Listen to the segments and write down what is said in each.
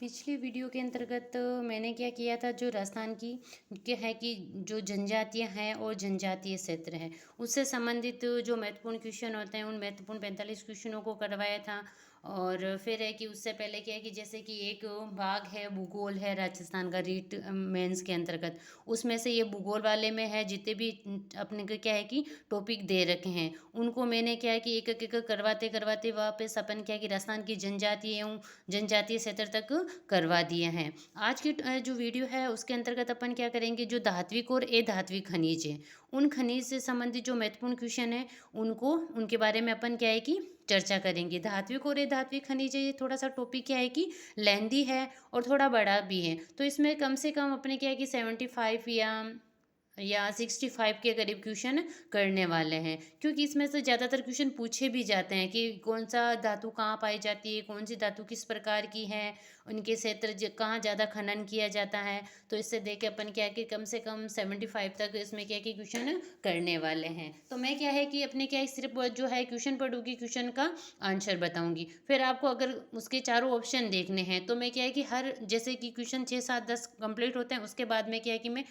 पिछली वीडियो के अंतर्गत मैंने क्या किया था, जो राजस्थान की क्या है कि जो जनजातियां हैं और जनजातीय क्षेत्र हैं उससे संबंधित जो महत्वपूर्ण क्वेश्चन होते हैं उन महत्वपूर्ण 45 क्वेश्चनों को करवाया था। और फिर है कि उससे पहले क्या है कि जैसे कि एक भाग है भूगोल है राजस्थान का रीट मेंस के अंतर्गत, उसमें से ये भूगोल वाले में है जितने भी अपने को क्या है कि टॉपिक दे रखे हैं उनको मैंने क्या है कि एक एक करवाते करवाते वापस अपन क्या है कि राजस्थान की जनजातीय एवं जनजातीय क्षेत्र तक करवा दिए हैं। आज की जो वीडियो है उसके अंतर्गत अपन क्या करेंगे, जो धात्विक और अधात्विक खनिज है उन खनिज से संबंधित जो महत्वपूर्ण क्वेश्चन है उनको उनके बारे में अपन क्या है कि चर्चा करेंगे। धात्विक और अधात्विक खनिज है, ये थोड़ा सा टॉपिक क्या है कि लेंदी है और थोड़ा बड़ा भी है, तो इसमें कम से कम अपने क्या है कि 75 या 65 के करीब क्वेश्चन करने वाले हैं, क्योंकि इसमें से ज़्यादातर क्वेश्चन पूछे भी जाते हैं कि कौन सा धातु कहाँ पाई जाती है, कौन सी धातु किस प्रकार की है, उनके क्षेत्र कहाँ ज़्यादा खनन किया जाता है। तो इससे देख के अपन क्या है कि कम से कम 75 तक इसमें क्या है कि क्वेश्चन करने वाले हैं। तो मैं क्या है कि अपने क्या है सिर्फ जो है क्वेश्चन पढ़ूंगी, क्वेश्चन का आंसर बताऊंगी। फिर आपको अगर उसके चारों ऑप्शन देखने हैं तो मैं क्या है कि हर जैसे कि क्वेश्चन 6 7 10 कंप्लीट होते हैं उसके बाद में क्या है कि मैं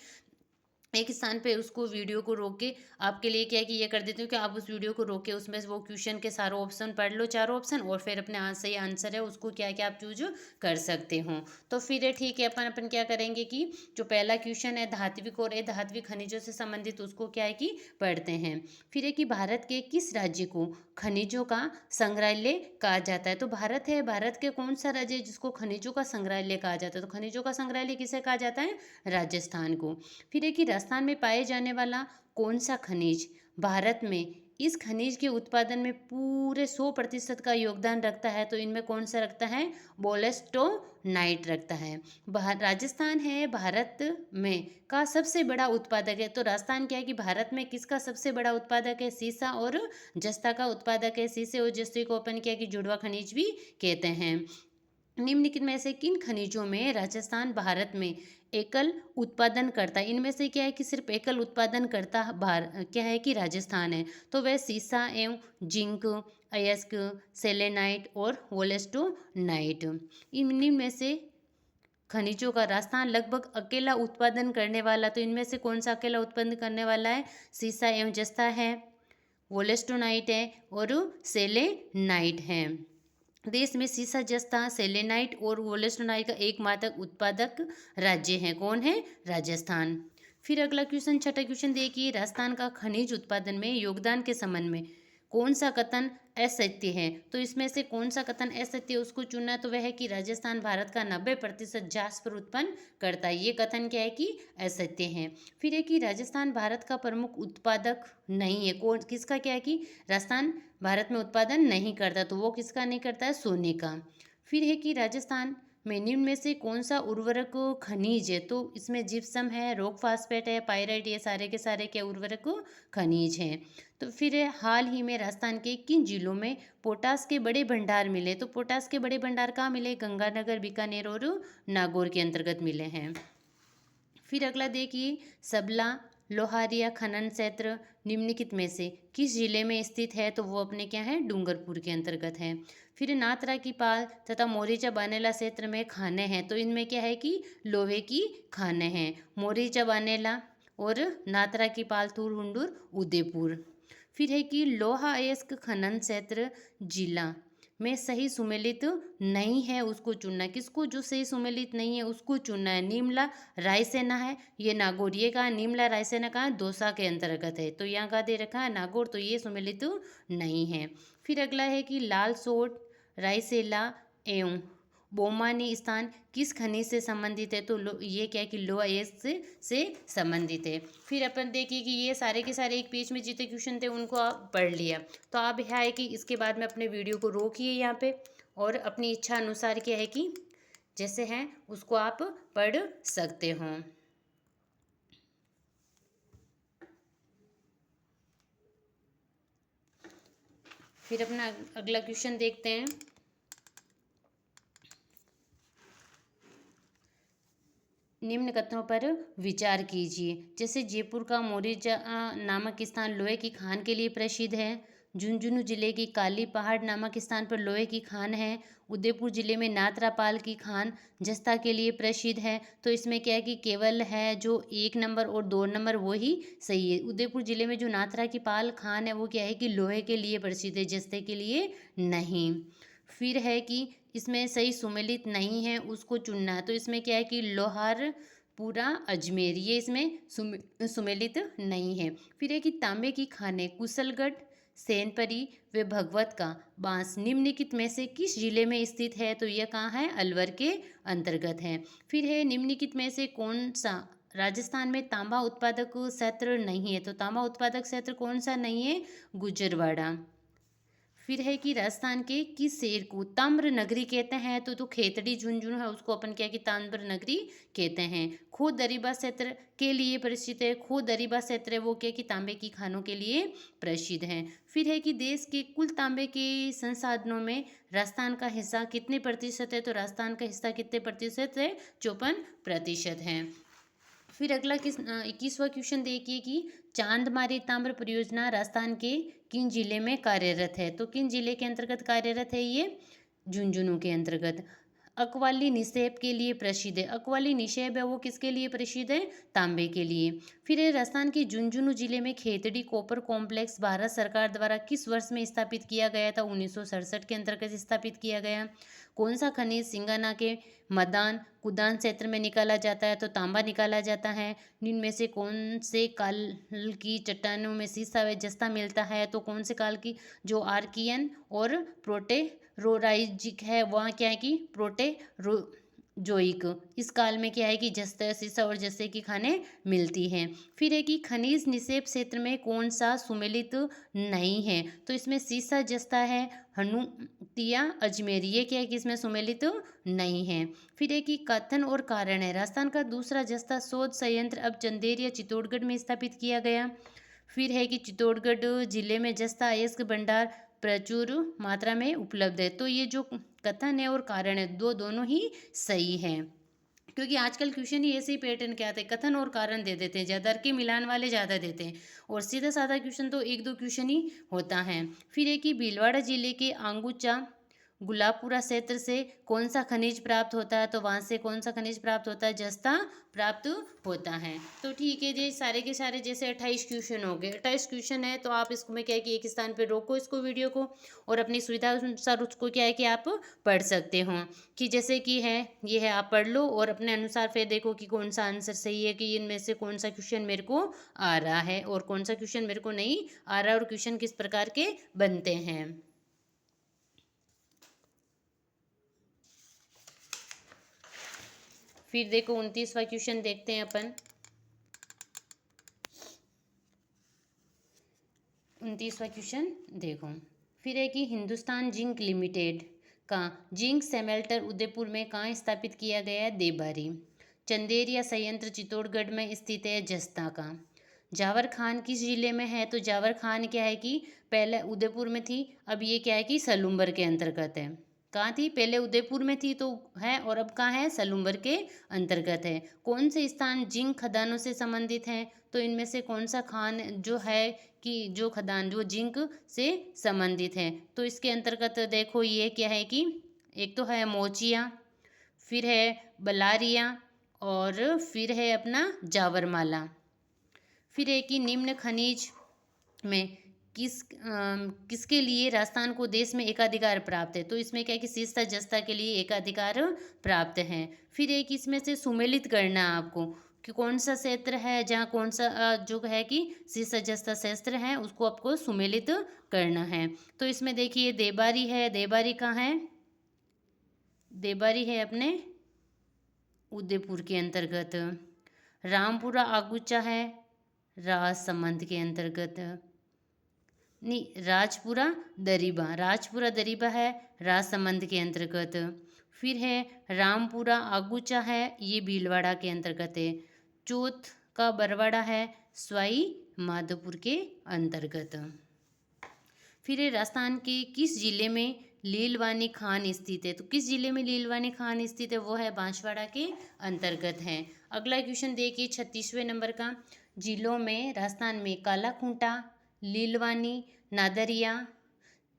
एक स्थान पे उसको वीडियो को रोक के आपके लिए क्या है कि ये कर देती हूँ कि आप उस वीडियो को रोक के उसमें से वो क्वेश्चन के सारे ऑप्शन पढ़ लो, चारों ऑप्शन, और फिर अपने सही आंसर है उसको क्या है कि आप चूज कर सकते हो। तो फिर ठीक है, अपन अपन क्या करेंगे कि जो पहला क्वेश्चन है धात्विक और अधात्विक खनिजों से संबंधित उसको क्या है कि पढ़ते हैं। फिर है कि भारत के किस राज्य को खनिजों का संग्रहालय कहा जाता है। तो भारत है, भारत के कौन सा राज्य है जिसको खनिजों का संग्रहालय कहा जाता है। तो खनिजों का संग्रहालय किसे कहा जाता है, राजस्थान को। फिर है कि राजस्थान में पाए जाने वाला कौन सा खनिज भारत में इस खनिज के उत्पादन में पूरे 100% का योगदान रखता है। तो इनमें कौन सा रखता है, बोलेस्टोनाइट रखता है। राजस्थान है भारत में का सबसे बड़ा उत्पादक है। तो राजस्थान क्या है कि भारत में किसका सबसे बड़ा उत्पादक है, सीसा और जस्ता का उत्पादक है। सीसे और जस्ते को अपन क्या कि जुड़वा खनिज भी कहते हैं। निम्नलिखित में से किन खनिजों में राजस्थान भारत में एकल उत्पादन करता है। इनमें से क्या है कि सिर्फ एकल उत्पादन करता क्या है कि राजस्थान है। तो वह सीसा एवं जिंक, अयस्क, सेलेनाइट और वोलेस्टोनाइट, इनमें से खनिजों का राजस्थान लगभग अकेला उत्पादन करने वाला। तो इनमें से कौन सा अकेला उत्पन्न करने वाला है, सीसा एवं जस्ता है, वोलेस्टोनाइट है और सेलेनाइट है। देश में सीसा, जस्ता, सेलेनाइट और वोलेस्टोनाइट का एकमात्र उत्पादक राज्य है, कौन है, राजस्थान। फिर अगला क्वेश्चन, छठा क्वेश्चन देखिए, राजस्थान का खनिज उत्पादन में योगदान के संबंध में कौन सा कथन असत्य है। तो इसमें से कौन सा कथन असत्य उसको चुनना। तो वह है कि राजस्थान भारत का 90% जास्पर उत्पन्न करता है, ये कथन क्या है कि असत्य है। फिर है कि राजस्थान भारत का प्रमुख उत्पादक नहीं है। कौन किसका क्या है कि राजस्थान भारत में उत्पादन नहीं करता, तो वो किसका नहीं करता है, सोने का। फिर है कि राजस्थान में निम्न में से कौन सा उर्वरक खनिज है। तो इसमें जिप्सम है, रॉक फास्फेट है, पायराइट, ये सारे के सारे क्या उर्वरक खनिज हैं। तो फिर हाल ही में राजस्थान के किन जिलों में पोटास के बड़े भंडार मिले। तो पोटास के बड़े भंडार कहाँ मिले, गंगानगर, बीकानेर और नागौर के अंतर्गत मिले हैं। फिर अगला देखिए, सबला लोहारिया खनन क्षेत्र निम्नलिखित में से किस जिले में स्थित है। तो वो अपने क्या है, डूंगरपुर के अंतर्गत है। फिर नाथरा की पाल तथा मोरीचा बानेला क्षेत्र में खाने हैं। तो इनमें क्या है कि लोहे की खाने हैं, मोरीचा बानेला और नाथरा की पाल तुरहुंडुर उदयपुर। फिर है कि लोहा अयस्क खनन क्षेत्र जिला में सही सुमेलित नहीं है उसको चुनना। किसको, जो सही सुमेलित नहीं है उसको चुनना है। नीमला रायसेना है, ये नागौर, ये कहा नीमला रायसेना कहा दौसा के अंतर्गत है। तो यहाँ का दे रखा है नागौर, तो ये सुमेलित नहीं है। फिर अगला है कि लाल सोट, रायसेला एवं बोमानी स्थान किस खनिज से संबंधित है। तो ये क्या है कि लोहा अयस्क से संबंधित है। फिर अपन देखिए कि ये सारे के सारे एक पेज में जितने क्वेश्चन थे उनको आप पढ़ लिया। तो आप यह है कि इसके बाद में अपने वीडियो को रोकिए यहाँ पे और अपनी इच्छा अनुसार क्या है कि जैसे हैं उसको आप पढ़ सकते हो। फिर अपना अगला क्वेश्चन देखते हैं। निम्न कथनों पर विचार कीजिए। जैसे जयपुर का मोरीजा नामक स्थान लोहे की खान के लिए प्रसिद्ध है। झुंझुनू जिले की काली पहाड़ नामक स्थान पर लोहे की खान है। उदयपुर जिले में नाथरापाल की खान जस्ता के लिए प्रसिद्ध है। तो इसमें क्या है कि केवल है जो 1 नंबर और 2 नंबर वो ही सही है। उदयपुर जिले में जो नाथरा की पाल खान है वो क्या है कि लोहे के लिए प्रसिद्ध है, जस्ते के लिए नहीं। फिर है कि इसमें सही सुमेलित नहीं है, उसको चुनना है। तो इसमें क्या है कि लोहार पूरा अजमेर, ये इसमें सुमेलित नहीं है। फिर है कि तांबे की खानें कुशलगढ़, सेनपरी व भगवत का बांस निम्नलिखित में से किस जिले में स्थित है? तो यह कहाँ है? अलवर के अंतर्गत है। फिर है निम्नलिखित में से कौन सा राजस्थान में तांबा उत्पादक क्षेत्र नहीं है? तो तांबा उत्पादक क्षेत्र कौन सा नहीं है? गुजरवाड़ा। फिर है कि राजस्थान के किस शहर को ताम्र नगरी कहते हैं? तो खेतड़ी झुंझुनू है उसको अपन क्या कि ताम्र नगरी कहते हैं। खो दरीबा क्षेत्र के लिए प्रसिद्ध है। खो दरीबा क्षेत्र है वो क्या कि तांबे की खानों के लिए प्रसिद्ध है। फिर है कि देश के कुल तांबे के संसाधनों में राजस्थान का हिस्सा कितने प्रतिशत है? तो राजस्थान का हिस्सा कितने प्रतिशत है? 54% है। फिर अगला 21वां क्वेश्चन देखिए कि चांदमारी ताम्र परियोजना राजस्थान के किन जिले में कार्यरत है? तो किन जिले के अंतर्गत कार्यरत है ये? झुंझुनू के अंतर्गत। अकवाली निक्षेप के लिए प्रसिद्ध है। अकवाली निक्षेप है वो किसके लिए प्रसिद्ध है? तांबे के लिए। फिर है राजस्थान के झुंझुनू जिले में खेतड़ी कॉपर कॉम्प्लेक्स भारत सरकार द्वारा किस वर्ष में स्थापित किया गया था? 1967 के अंतर्गत स्थापित किया गया। कौन सा खनिज सिंगाना के मदान कुदान क्षेत्र में निकाला जाता है? तो तांबा निकाला जाता है। इनमें से कौन से काल की चट्टानों में सीसा व जस्ता मिलता है? तो कौन से काल की? जो आर्कियन और प्रोटेरोराइजिक है वहाँ क्या है कि प्रोटेरोजोइक। इस काल में क्या है कि जस्ता सीसा और जस्ते की खानें मिलती हैं। फिर है कि खनिज निक्षेप क्षेत्र में कौन सा सुमेलित नहीं है? तो इसमें सीसा जस्ता है, हनुतिया अजमेर, ये क्या है कि इसमें सुमेलित नहीं है। फिर एक ही कथन और कारण है। राजस्थान का दूसरा जस्ता शोध संयंत्र अब चंदेर या चित्तौड़गढ़ में स्थापित किया गया। फिर है कि चित्तौड़गढ़ जिले में जस्ता अयस्क भंडार प्रचुर मात्रा में उपलब्ध है। तो ये जो कथन है और कारण है दोनों ही सही है, क्योंकि आजकल क्वेश्चन ही ऐसे ही पैटर्न के आते हैं, कथन और कारण दे देते हैं ज़्यादा, के मिलान वाले ज़्यादा देते हैं और सीधा साधा क्वेश्चन तो 1-2 क्वेश्चन ही होता है। फिर एक ही भीलवाड़ा जिले के आंगूचा गुलाबपुरा क्षेत्र से कौन सा खनिज प्राप्त होता है? तो वहाँ से कौन सा खनिज प्राप्त होता है? जस्ता प्राप्त होता है। तो ठीक है जी, सारे के सारे जैसे 28 क्वेश्चन हो गए। 28 क्वेश्चन है तो आप इसको में क्या है कि एक स्थान पे रोको इसको वीडियो को और अपनी सुविधा अनुसार उसको क्या है कि आप पढ़ सकते हो, कि जैसे कि है ये है आप पढ़ लो और अपने अनुसार फिर देखो कि कौन सा आंसर सही है, कि इनमें से कौन सा क्वेश्चन मेरे को आ रहा है और कौन सा क्वेश्चन मेरे को नहीं आ रहा है और क्वेश्चन किस प्रकार के बनते हैं। फिर देखो 29वां क्वेश्चन देखते हैं अपन। 29वां क्वेश्चन देखो। फिर है कि हिंदुस्तान जिंक लिमिटेड का जिंक सेमेल्टर उदयपुर में कहाँ स्थापित किया गया है? देबारी। चंदेरिया संयंत्र चित्तौड़गढ़ में स्थित है, जस्ता का। जावर खान किस जिले में है? तो जावर खान क्या है कि पहले उदयपुर में थी, अब ये क्या है कि सलूम्बर के अंतर्गत है। कहाँ थी? पहले उदयपुर में थी तो है, और अब कहाँ है? सलूम्बर के अंतर्गत है। कौन से स्थान जिंक खदानों से संबंधित हैं? तो इनमें से कौन सा खान जो है कि जो खदान जो जिंक से संबंधित है? तो इसके अंतर्गत देखो ये क्या है कि एक तो है मोचिया, फिर है बलारिया और फिर है अपना जावरमाला। फिर है कि निम्न खनिज में किसके लिए राजस्थान को देश में एकाधिकार प्राप्त है? तो इसमें क्या है कि सीस्ता जस्ता के लिए एकाधिकार प्राप्त है। फिर एक इसमें से सुमेलित करना है आपको कि कौन सा क्षेत्र है जहाँ कौन सा जो है कि सीस्ता जस्ता क्षेत्र है उसको आपको सुमेलित करना है। तो इसमें देखिए देबारी है, देबारी कहाँ है? देबारी है अपने उदयपुर के अंतर्गत। रामपुरा आगुचा है राजसमंद के अंतर्गत। नहीं, राजपुरा दरीबा है राजसमंद के अंतर्गत। फिर है रामपुरा आगुचा है, ये भीलवाड़ा के अंतर्गत है। चौथ का बरवाड़ा है सवाई माधोपुर के अंतर्गत। फिर है राजस्थान के किस जिले में लीलवानी खान स्थित है? तो किस जिले में लीलवानी खान स्थित है? वो है बांसवाड़ा के अंतर्गत है। अगला क्वेश्चन देखिए 36वें नंबर का। जिलों में राजस्थान में काला खूंटा, लीलवानी, नादरिया,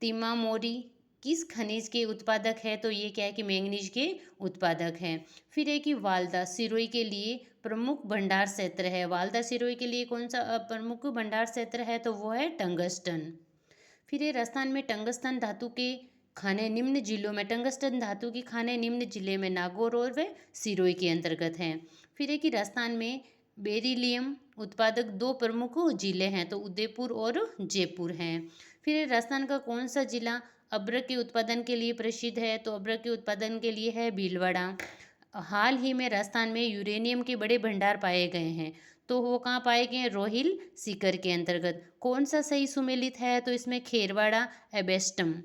तिमामोरी किस खनिज के उत्पादक है? तो ये क्या है कि मैंगनीज के उत्पादक हैं। फिर है कि वाल्दा सिरोही के लिए प्रमुख भंडार क्षेत्र है। वाल्दा सिरोही के लिए कौन सा प्रमुख भंडार क्षेत्र है? तो वो है टंगस्टन। फिर ये राजस्थान में टंगस्टन धातु के खाने निम्न जिलों में, टंगस्टन धातु की खाने निम्न जिले में नागौर और वे सिरोही के अंतर्गत हैं। फिर है कि राजस्थान में बेरिलियम उत्पादक दो प्रमुख जिले हैं, तो उदयपुर और जयपुर हैं। फिर राजस्थान का कौन सा जिला अब्रक के उत्पादन के लिए प्रसिद्ध है? तो अब्रक के उत्पादन के लिए है भीलवाड़ा। हाल ही में राजस्थान में यूरेनियम के बड़े भंडार पाए गए हैं, तो वो कहाँ पाए गए हैं? रोहिल सीकर के अंतर्गत। कौन सा सही सुमेलित है? तो इसमें खेरवाड़ा एबेस्टम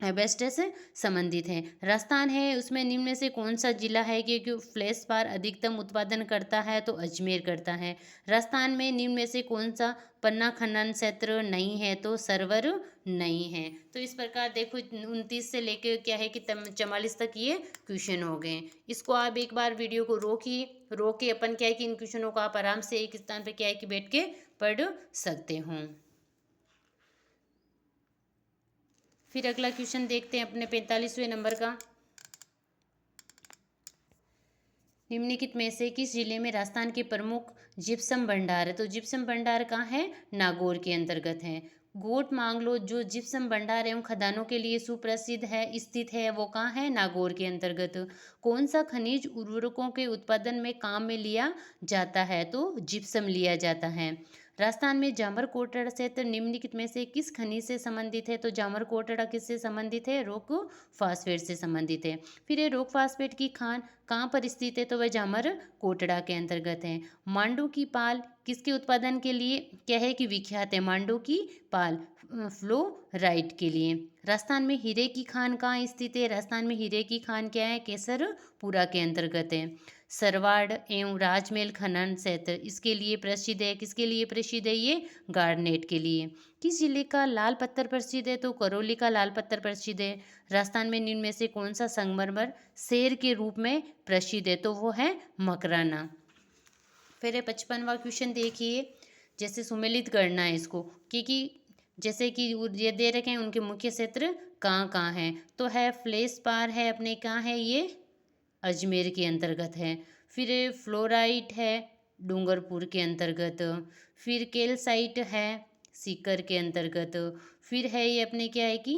एबेस्टस से संबंधित है। राजस्थान है उसमें निम्न में से कौन सा जिला है कि फ्लेश पार अधिकतम उत्पादन करता है? तो अजमेर करता है। राजस्थान में निम्न में से कौन सा पन्ना खनन क्षेत्र नहीं है? तो सरवर नहीं है। तो इस प्रकार देखो 29 से लेकर क्या है कि 44 तक ये क्वेश्चन हो गए। इसको आप एक बार वीडियो को रोक के अपन क्या है कि इन क्वेश्चनों को आप आराम से एक स्थान पर क्या है कि बैठ के पढ़ सकते हो। फिर अगला क्वेश्चन देखते हैं अपने 45वें नंबर का। निम्नलिखित में से किस जिले में राजस्थान के प्रमुख जिप्सम भंडार है? तो जिप्सम भंडार कहाँ है? नागौर के अंतर्गत है। गोट मांगलो जो जिप्सम भंडार एवं खदानों के लिए सुप्रसिद्ध है, स्थित है, वो कहाँ है? नागौर के अंतर्गत। कौन सा खनिज उर्वरकों के उत्पादन में काम में लिया जाता है? तो जिप्सम लिया जाता है। राजस्थान में जामर कोटड़ा क्षेत्र निम्नलिखित में से किस खनिज से संबंधित है? तो जामर कोटड़ा किससे संबंधित है? रॉक फास्फेट से संबंधित है। फिर ये रॉक फास्फेट की खान कहाँ पर स्थित है? तो वह जामर कोटड़ा के अंतर्गत है। मांडू की किसके उत्पादन के लिए क्या है कि विख्यात है? मांडू की पाल फ्लोराइट के लिए। राजस्थान में हीरे की खान कहाँ स्थित है? राजस्थान में हीरे की खान क्या है? केसरपुरा के अंतर्गत है। सरवाड़ एवं राजमहल खनन क्षेत्र इसके लिए प्रसिद्ध है। किसके लिए प्रसिद्ध है? ये गार्नेट के लिए। किस जिले का लाल पत्थर प्रसिद्ध है? तो करौली का लाल पत्थर प्रसिद्ध है। राजस्थान में निम्न में से कौन सा संगमरमर शेर के रूप में प्रसिद्ध है? तो वो है मकराना। फिर 55वां क्वेश्चन देखिए, जैसे सुमेलित करना है इसको, क्योंकि जैसे कि ये दे रखे हैं उनके मुख्य क्षेत्र कहाँ कहाँ हैं, तो है फ्लेश पार है अपने, कहाँ है ये? अजमेर के अंतर्गत है। फिर फ्लोराइट है डूंगरपुर के अंतर्गत। फिर कैल्साइट है सीकर के अंतर्गत। फिर है ये अपने क्या है कि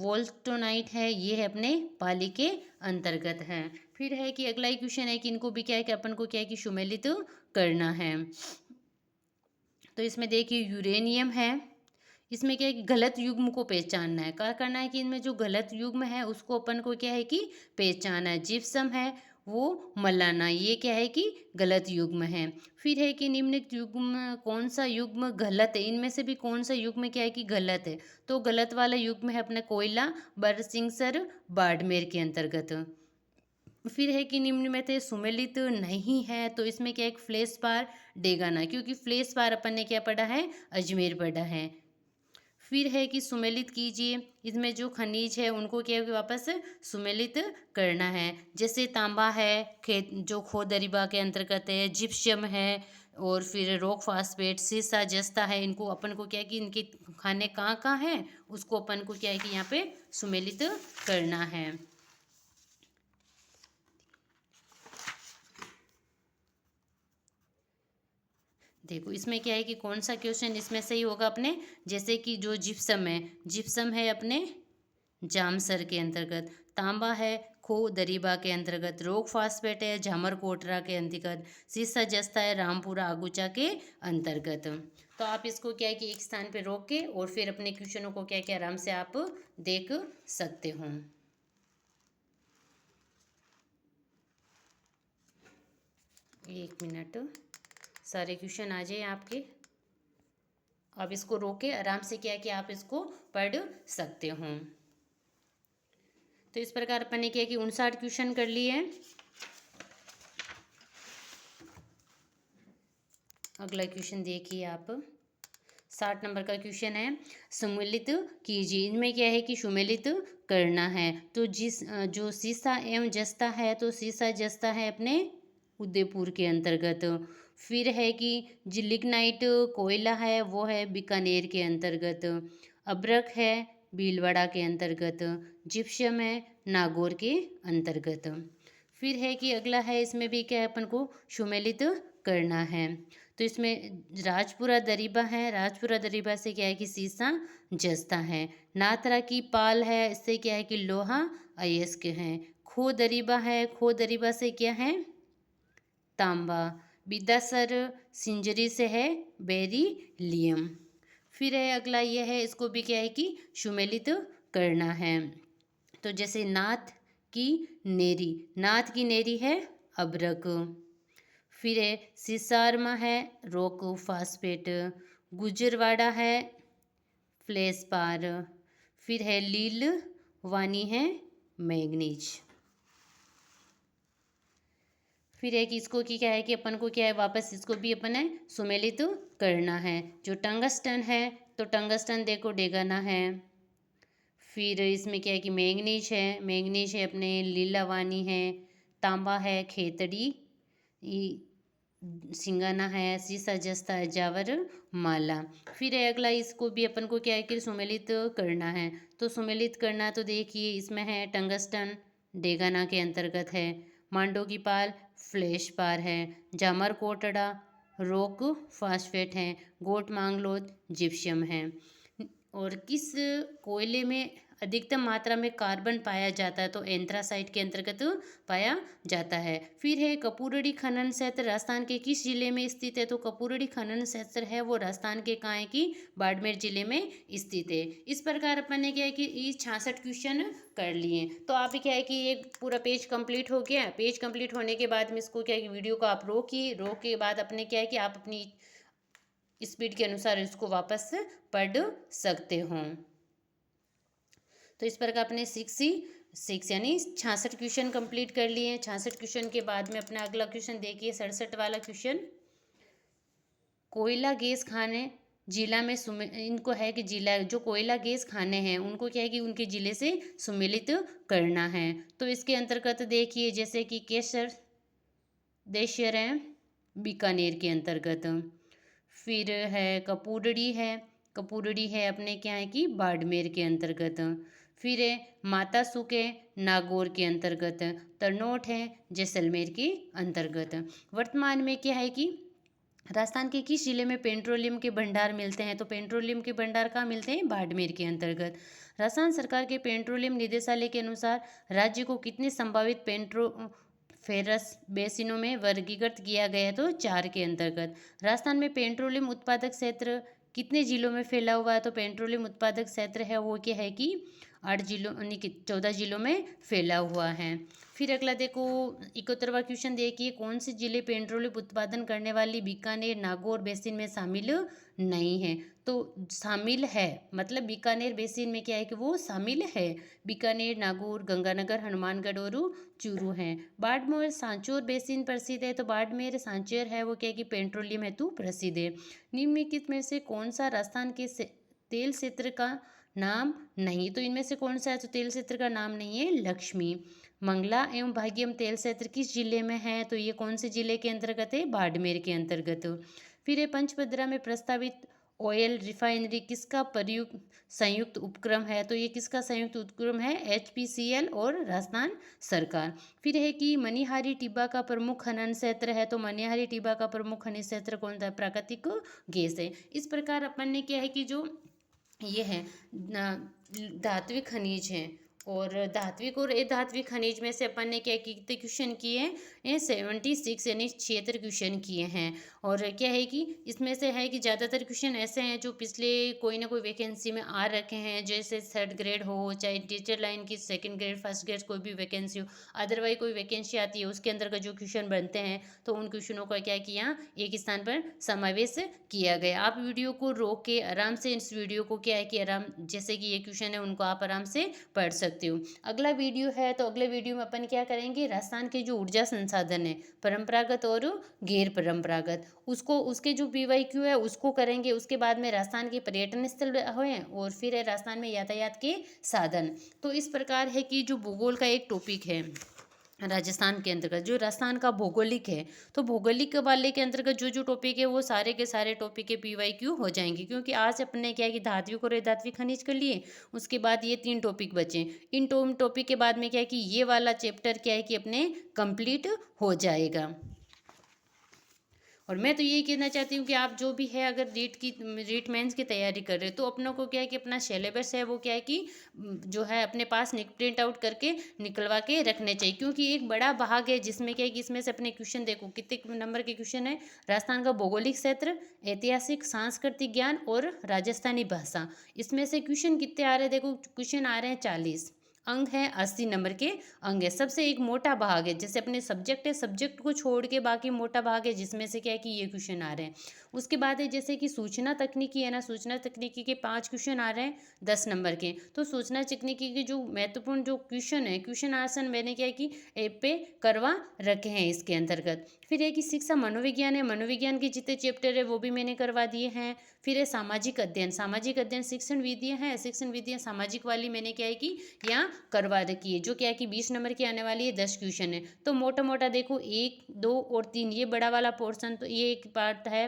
वोल्स्टोनाइट है, ये है अपने पाली के अंतर्गत है। फिर है कि अगला ही क्वेश्चन है कि इनको भी क्या है कि अपन को क्या है कि सुमेलित करना है। तो इसमें देखिए यूरेनियम है, इसमें क्या है कि गलत युग्म को पहचानना है। क्या करना है कि इनमें जो गलत युग्म है उसको अपन को क्या है कि पहचानना है। जिप्सम है वो मलाना, ये क्या है कि गलत युग्म है। फिर है कि निम्नलिखित युग्म कौन सा युग्म गलत है? इनमें से भी कौन सा युग्म क्या है कि गलत है? तो गलत वाला युग्म है अपना कोयला बरसिंगसर बाड़मेर के अंतर्गत। फिर है कि निम्न में से सुमेलित नहीं है, तो इसमें क्या एक फ्लेश पार डेगाना, क्योंकि फ्लेश पार अपन ने क्या पढ़ा है? अजमेर पढ़ा है। फिर है कि सुमेलित कीजिए, इसमें जो खनिज है उनको क्या है कि वापस सुमेलित करना है। जैसे तांबा है खेत जो खोदरीबा के अंतर्गत है, जिप्सम है, और फिर रॉक फास्फेट, सीसा, जस्ता है, इनको अपन को क्या है कि इनके खाने कहाँ कहाँ हैं उसको अपन को क्या है कि यहाँ पे सुमेलित करना है। देखो इसमें क्या है कि कौन सा क्वेश्चन इसमें सही होगा अपने, जैसे कि जो जिप्सम है अपने जामसर के अंतर्गत, तांबा है खो दरीबा के अंतर्गत, रॉक फास्फेट है झामर कोटरा के अंतर्गत, सीसा जस्ता है रामपुरा आगुचा के अंतर्गत। तो आप इसको क्या है कि एक स्थान पे रोक के और फिर अपने क्वेश्चनों को क्या क्या आराम से आप देख सकते हो। एक मिनट, सारे क्वेश्चन आ जाए आपके, अब इसको रोक के आराम से क्या कि आप इसको पढ़ सकते हो। तो इस प्रकार अपन ने क्या कि 59 क्वेश्चन कर लिए हैं। अगला क्वेश्चन देखिए आप, 60 नंबर का क्वेश्चन है, सुमेलित कीजिए। इनमें क्या है कि सुमेलित करना है। तो जो सीसा एवं जस्ता है, तो सीसा जस्ता है अपने उदयपुर के अंतर्गत। फिर है कि जो लिग्नाइट कोयला है वो है बीकानेर के अंतर्गत। अब्रक है भीलवाड़ा के अंतर्गत। जिप्सम है नागौर के अंतर्गत। फिर है कि अगला है, इसमें भी क्या है, अपन को सुमेलित करना है। तो इसमें राजपुरा दरीबा है, राजपुरा दरीबा से क्या है कि सीसा जस्ता है। नाथरा की पाल है, इससे क्या है कि लोहा अयस्क है। खो दरीबा है, खो दरीबा से क्या है, तांबा। बिदासर सिंजरी से है बेरीलियम। फिर है अगला ये है, इसको भी क्या है कि सुमेलित करना है। तो जैसे नाथ की नेरी, नाथ की नेरी है अब्रक। फिर है सिसारमा है रॉक फास्फेट। गुजरवाड़ा है फ्लेसपार। फिर है लील वानी है मैग्नीज। फिर है कि इसको की क्या है कि अपन को क्या है, वापस इसको भी अपन है सुमेलित करना है। जो टंगस्टन है तो टंगस्टन देखो डेगाना है। फिर इसमें क्या है कि मैंगनीज है अपने लीलावानी है। तांबा है खेतड़ी सिंगाना है। सीसा जस्ता है जावर माला। फिर है अगला, इसको भी अपन को क्या है कि सुमेलित करना है। तो सुमेलित करना तो देखिए, इसमें है टंगस्टन डेगाना के अंतर्गत है। मांडो की पाल फ्लैश पार है। जामर कोटड़ा रोक फास्फेट है। गोट मांगलोद जिप्सम है। और किस कोयले में अधिकतम मात्रा में कार्बन पाया जाता है, तो एंथ्रासाइट के अंतर्गत पाया जाता है। फिर है कपूरड़ी खनन क्षेत्र राजस्थान के किस जिले में स्थित है, तो कपूरड़ी खनन क्षेत्र है वो राजस्थान के कहाँ है कि बाड़मेर जिले में स्थित है। इस प्रकार अपन ने क्या है कि ये 66 क्वेश्चन कर लिए। तो आप क्या है कि ये पूरा पेज कंप्लीट हो गया। पेज कंप्लीट होने के बाद में इसको क्या है कि वीडियो को आप रोक के बाद अपने क्या है कि आप अपनी स्पीड के अनुसार इसको वापस पढ़ सकते हो। तो इस प्रकार अपने 6 यानी 66 क्वेश्चन कंप्लीट कर लिए हैं। 66 क्वेश्चन के बाद में अपना अगला क्वेश्चन देखिए, 67 वाला क्वेश्चन। कोयला गैस खाने जिला में इनको है कि जिला जो कोयला गैस खाने हैं उनको क्या है कि उनके जिले से सुमेलित करना है। तो इसके अंतर्गत देखिए, जैसे कि केसर देशियर है बीकानेर के अंतर्गत। फिर है कपूरड़ी है अपने क्या है कि बाड़मेर के अंतर्गत। फिर है माता सुके नागौर के अंतर्गत। तरनोट है जैसलमेर के अंतर्गत। वर्तमान में क्या है कि राजस्थान के किस जिले में पेट्रोलियम के भंडार मिलते हैं, तो पेट्रोलियम के भंडार कहाँ मिलते हैं, बाड़मेर के अंतर्गत। राजस्थान सरकार के पेट्रोलियम निदेशालय के अनुसार राज्य को कितने संभावित फेरस बेसिनों में वर्गीकृत किया गया है, तो 4 के अंतर्गत। राजस्थान में पेट्रोलियम उत्पादक क्षेत्र कितने जिलों में फैला हुआ है, तो पेट्रोलियम उत्पादक क्षेत्र है वो क्या है कि 8 जिलों यानी कि 14 जिलों में फैला हुआ है। फिर अगला देखो 71वां क्वेश्चन देखिए, कौन से जिले पेट्रोलियम उत्पादन करने वाली बीकानेर नागौर बेसिन में शामिल नहीं है, तो शामिल है मतलब बीकानेर बेसिन में क्या है कि वो शामिल है। बीकानेर नागौर गंगानगर हनुमानगढ़ और चूरू हैं। बाड़मेर सांचौर बेसिन प्रसिद्ध है, तो बाड़मेर सांचौर है वो क्या है कि पेट्रोलियम हेतु प्रसिद्ध है। निम्नलिखित में से कौन सा राजस्थान के तेल क्षेत्र का नाम नहीं, तो इनमें से कौन सा है, तो तेल क्षेत्र का नाम नहीं है लक्ष्मी। मंगला एवं भाग्यम तेल क्षेत्र किस जिले में है, तो ये कौन से जिले के अंतर्गत है, बाड़मेर के अंतर्गत। फिर ये पंचभद्रा में प्रस्तावित ऑयल रिफाइनरी किसका प्रयुक्त संयुक्त उपक्रम है, तो ये किसका संयुक्त उपक्रम है, HPCL और राजस्थान सरकार। फिर है कि मनिहारी टिब्बा का प्रमुख खनन क्षेत्र है, तो मनिहारी टिब्बा का प्रमुख खनिज क्षेत्र कौन सा, प्राकृतिक गैस है। इस प्रकार अपन ने क्या है कि जो ये है धात्विक खनिज है, और धात्विक और अधात्विक खनिज में से अपन ने क्या कितने क्वेश्चन किए हैं, 76 यानी 76 क्वेश्चन किए हैं। और क्या है कि इसमें से है कि ज़्यादातर क्वेश्चन ऐसे हैं जो पिछले कोई ना कोई वैकेंसी में आ रखे हैं, जैसे 3rd ग्रेड हो, चाहे टीचर लाइन की 2nd ग्रेड 1st ग्रेड कोई भी वैकेंसी हो, अदरवाइज कोई वैकेंसी आती है उसके अंदर का जो क्वेश्चन बनते हैं, तो उन क्वेश्चनों का क्या किया, एक स्थान पर समावेश किया गया। आप वीडियो को रोक के आराम से इस वीडियो को क्या है कि आराम, जैसे कि ये क्वेश्चन है उनको आप आराम से पढ़ सकते हो। अगला वीडियो है, तो अगले वीडियो में अपन क्या करेंगे, राजस्थान के जो ऊर्जा संसाधन है परंपरागत और गैर परंपरागत, उसको उसके जो PYQ है उसको करेंगे। उसके बाद में राजस्थान के पर्यटन स्थल हुए, और फिर है राजस्थान में यातायात के साधन। तो इस प्रकार है कि जो भूगोल का एक टॉपिक है राजस्थान के अंतर्गत जो राजस्थान का भौगोलिक है, तो भौगोलिक वाले के अंतर्गत जो जो टॉपिक है वो सारे के सारे टॉपिक के PYQ हो जाएंगे, क्योंकि आज अपने क्या है कि धात्विक और अधात्विक खनिज कर लिए। उसके बाद ये 3 टॉपिक बचे। इन टॉपिक के बाद में क्या है कि ये वाला चैप्टर क्या है कि अपने कंप्लीट हो जाएगा। और मैं तो यही कहना चाहती हूँ कि आप जो भी है अगर रीट मेंस की तैयारी कर रहे हो, तो अपनों को क्या है कि अपना सिलेबस है वो क्या है कि जो है अपने पास प्रिंट आउट करके निकलवा के रखने चाहिए, क्योंकि एक बड़ा भाग है जिसमें क्या है कि इसमें से अपने क्वेश्चन देखो कितने नंबर के क्वेश्चन है। राजस्थान का भौगोलिक क्षेत्र, ऐतिहासिक सांस्कृतिक ज्ञान और राजस्थानी भाषा, इसमें से क्वेश्चन कितने आ रहे हैं देखो, क्वेश्चन आ रहे हैं 40, अंक है 80 नंबर के अंग है। सबसे एक मोटा भाग है, जैसे अपने सब्जेक्ट है, सब्जेक्ट को छोड़ के बाकी मोटा भाग है जिसमें से क्या है कि ये क्वेश्चन आ रहे हैं। उसके बाद है जैसे कि सूचना तकनीकी है ना, सूचना तकनीकी के 5 क्वेश्चन आ रहे हैं 10 नंबर के। तो सूचना तकनीकी के जो महत्वपूर्ण जो क्वेश्चन है, क्वेश्चन आसन मैंने क्या है कि ऐप पे करवा रखे हैं इसके अंतर्गत। फिर है कि शिक्षा मनोविज्ञान है, मनोविज्ञान के जितने चैप्टर है वो भी मैंने करवा दिए हैं। फिर है सामाजिक अध्ययन, सामाजिक अध्ययन शिक्षण विधियाँ हैं, शिक्षण विधियाँ सामाजिक वाली मैंने क्या है कि यहाँ करवा रखी है, जो क्या है कि 20 नंबर की आने वाली है, 10 क्वेश्चन है। तो मोटा मोटा देखो 1, 2 और 3 ये बड़ा वाला पोर्शन, तो ये एक पार्ट है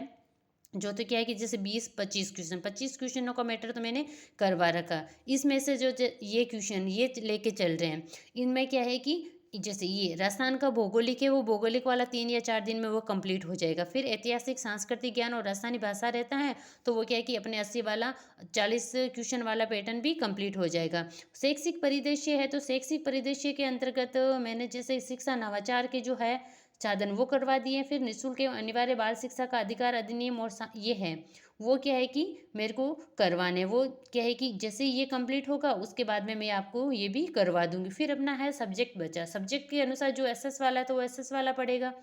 जो तो क्या है कि जैसे 20-25 क्वेश्चन, 25 क्वेश्चनों का मैटर तो मैंने करवा रखा। इसमें से जो ये क्वेश्चन ये लेके चल रहे हैं, इनमें क्या है कि जैसे ये राजस्थान का भौगोलिक है, वो भौगोलिक वाला 3 या 4 दिन में वो कंप्लीट हो जाएगा। फिर ऐतिहासिक सांस्कृतिक ज्ञान और राजस्थानी भाषा रहता है, तो वो क्या है कि अपने 80 वाला 40 क्वेश्चन वाला पैटर्न भी कंप्लीट हो जाएगा। शैक्षिक परिदृश्य है, तो शैक्षिक परिदृश्य के अंतर्गत मैंने जैसे शिक्षा नवाचार के जो है साधन वो करवा दिए। फिर निःशुल्क एवं अनिवार्य बाल शिक्षा का अधिकार अधिनियम और ये है वो क्या है कि मेरे को करवाने, वो क्या है कि जैसे ये कंप्लीट होगा उसके बाद में मैं आपको ये भी करवा दूंगी। फिर अपना है सब्जेक्ट बचा, सब्जेक्ट के अनुसार जो SS वाला है तो वो SS वाला पड़ेगा,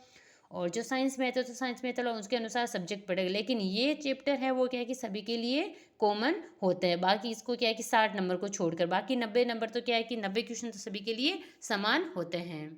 और जो साइंस में है तो साइंस में तो उसके अनुसार सब्जेक्ट पड़ेगा। लेकिन ये चैप्टर है वो क्या है कि सभी के लिए कॉमन होता है। बाकी इसको क्या है कि 60 नंबर को छोड़कर बाकी 90 नंबर तो क्या है कि 90 क्वेश्चन तो सभी के लिए समान होते हैं।